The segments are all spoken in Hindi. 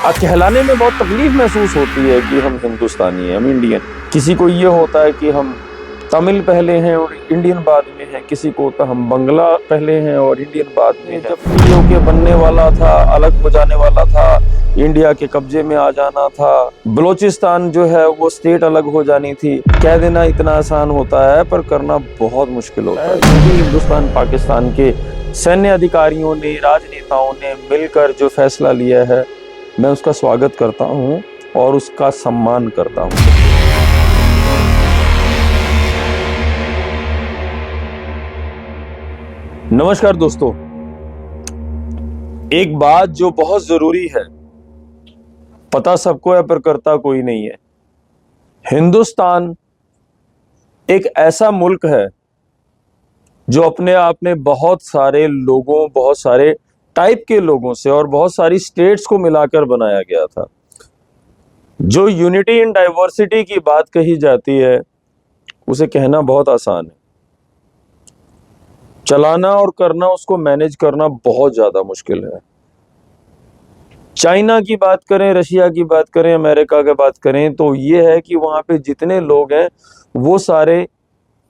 कहलाने में बहुत तकलीफ महसूस होती है कि हम हिंदुस्तानी हैं, हम इंडियन। किसी को ये होता है कि हम तमिल पहले हैं और इंडियन बाद में हैं, किसी को होता हम बंगला पहले हैं और इंडियन बाद में। जब पीओके बनने वाला था, अलग हो जाने वाला था, इंडिया के कब्जे में आ जाना था, बलोचिस्तान जो है वो स्टेट अलग हो जानी थी। कह देना इतना आसान होता है पर करना बहुत मुश्किल होता है। क्योंकि हिंदुस्तान पाकिस्तान के सैन्य अधिकारियों ने, राजनेताओं ने मिलकर जो फैसला लिया है, मैं उसका स्वागत करता हूं और उसका सम्मान करता हूं। नमस्कार दोस्तों, एक बात जो बहुत जरूरी है, पता सबको है पर करता कोई नहीं है। हिंदुस्तान एक ऐसा मुल्क है जो अपने आप में बहुत सारे लोगों, बहुत सारे टाइप के लोगों से और बहुत सारी स्टेट्स को मिलाकर बनाया गया था। जो यूनिटी इन डाइवर्सिटी की बात कही जाती है, उसे कहना बहुत आसान है, चलाना और करना, उसको मैनेज करना बहुत ज्यादा मुश्किल है। चाइना की बात करें, रशिया की बात करें, अमेरिका की बात करें, तो ये है कि वहां पे जितने लोग हैं वो सारे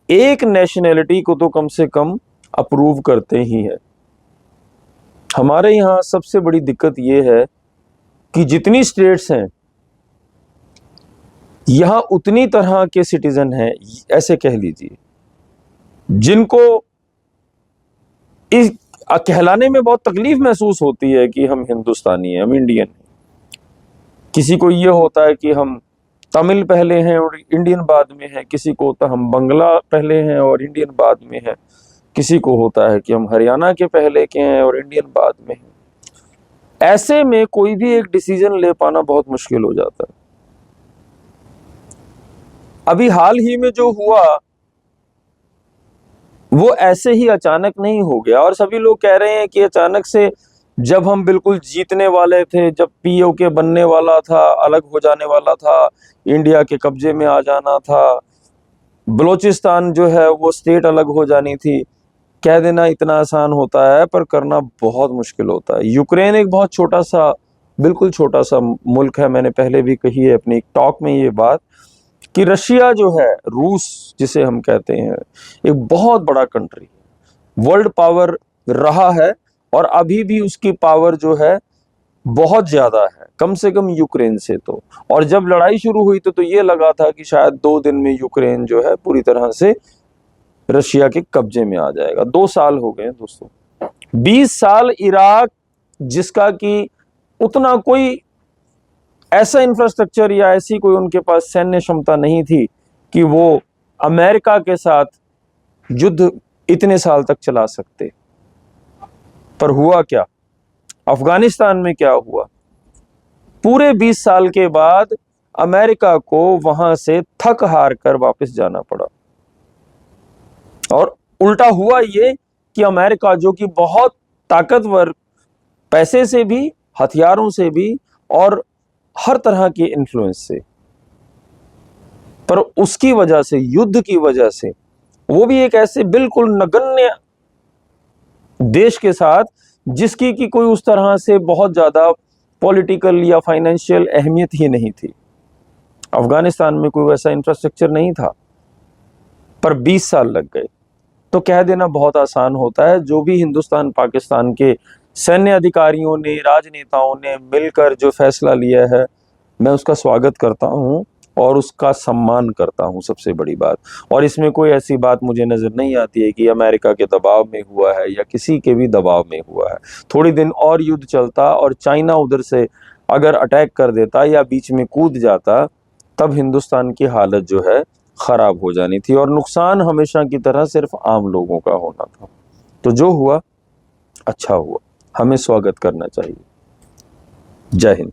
एक नेशनैलिटी को तो कम से कम अप्रूव करते ही हैं। हमारे यहाँ सबसे बड़ी दिक्कत ये है कि जितनी स्टेट्स हैं, यहां उतनी तरह के सिटीजन हैं, ऐसे कह लीजिए, जिनको इस कहलाने में बहुत तकलीफ महसूस होती है कि हम हिंदुस्तानी हैं, हम इंडियन हैं। किसी को ये होता है कि हम तमिल पहले हैं और इंडियन बाद में हैं, किसी को होता है हम बंगला पहले हैं और इंडियन बाद में हैं, किसी को होता है कि हम हरियाणा के पहले के हैं और इंडियन बाद में हैं। ऐसे में कोई भी एक डिसीजन ले पाना बहुत मुश्किल हो जाता है। अभी हाल ही में जो हुआ वो ऐसे ही अचानक नहीं हो गया, और सभी लोग कह रहे हैं कि अचानक से, जब हम बिल्कुल जीतने वाले थे, जब पीओके बनने वाला था, अलग हो जाने वाला था, इंडिया के कब्जे में आ जाना था, बलोचिस्तान जो है वो स्टेट अलग हो जानी थी, कह देना इतना आसान होता है पर करना बहुत मुश्किल होता है। यूक्रेन एक बहुत छोटा सा, बिल्कुल छोटा सा मुल्क है। मैंने पहले भी कही है अपनी टॉक में ये बात कि रशिया जो है, रूस जिसे हम कहते हैं, एक बहुत बड़ा कंट्री, वर्ल्ड पावर रहा है और अभी भी उसकी पावर जो है बहुत ज्यादा है, कम से कम यूक्रेन से तो। और जब लड़ाई शुरू हुई तो ये लगा था कि शायद 2 दिन में यूक्रेन जो है पूरी तरह से रशिया के कब्जे में आ जाएगा। 2 साल हो गए दोस्तों, 20 साल इराक, जिसका कि उतना कोई ऐसा इंफ्रास्ट्रक्चर या ऐसी कोई उनके पास सैन्य क्षमता नहीं थी कि वो अमेरिका के साथ युद्ध इतने साल तक चला सकते। पर हुआ क्या? अफगानिस्तान में क्या हुआ? पूरे 20 साल के बाद अमेरिका को वहां से थक हार कर वापस जाना पड़ा। और उल्टा हुआ ये कि अमेरिका, जो कि बहुत ताकतवर, पैसे से भी, हथियारों से भी और हर तरह के इन्फ्लुएंस से, पर उसकी वजह से, युद्ध की वजह से, वो भी एक ऐसे बिल्कुल नगण्य देश के साथ जिसकी कि कोई उस तरह से बहुत ज्यादा पॉलिटिकल या फाइनेंशियल अहमियत ही नहीं थी। अफगानिस्तान में कोई वैसा इंफ्रास्ट्रक्चर नहीं था, पर 20 साल लग गए। तो कह देना बहुत आसान होता है। जो भी हिंदुस्तान पाकिस्तान के सैन्य अधिकारियों ने, राजनेताओं ने मिलकर जो फैसला लिया है, मैं उसका स्वागत करता हूं और उसका सम्मान करता हूं, सबसे बड़ी बात। और इसमें कोई ऐसी बात मुझे नजर नहीं आती है कि अमेरिका के दबाव में हुआ है या किसी के भी दबाव में हुआ है। थोड़ी दिन और युद्ध चलता और चाइना उधर से अगर अटैक कर देता या बीच में कूद जाता, तब हिंदुस्तान की हालत जो है खराब हो जानी थी और नुकसान हमेशा की तरह सिर्फ आम लोगों का होना था। तो जो हुआ अच्छा हुआ, हमें स्वागत करना चाहिए। जय हिंद।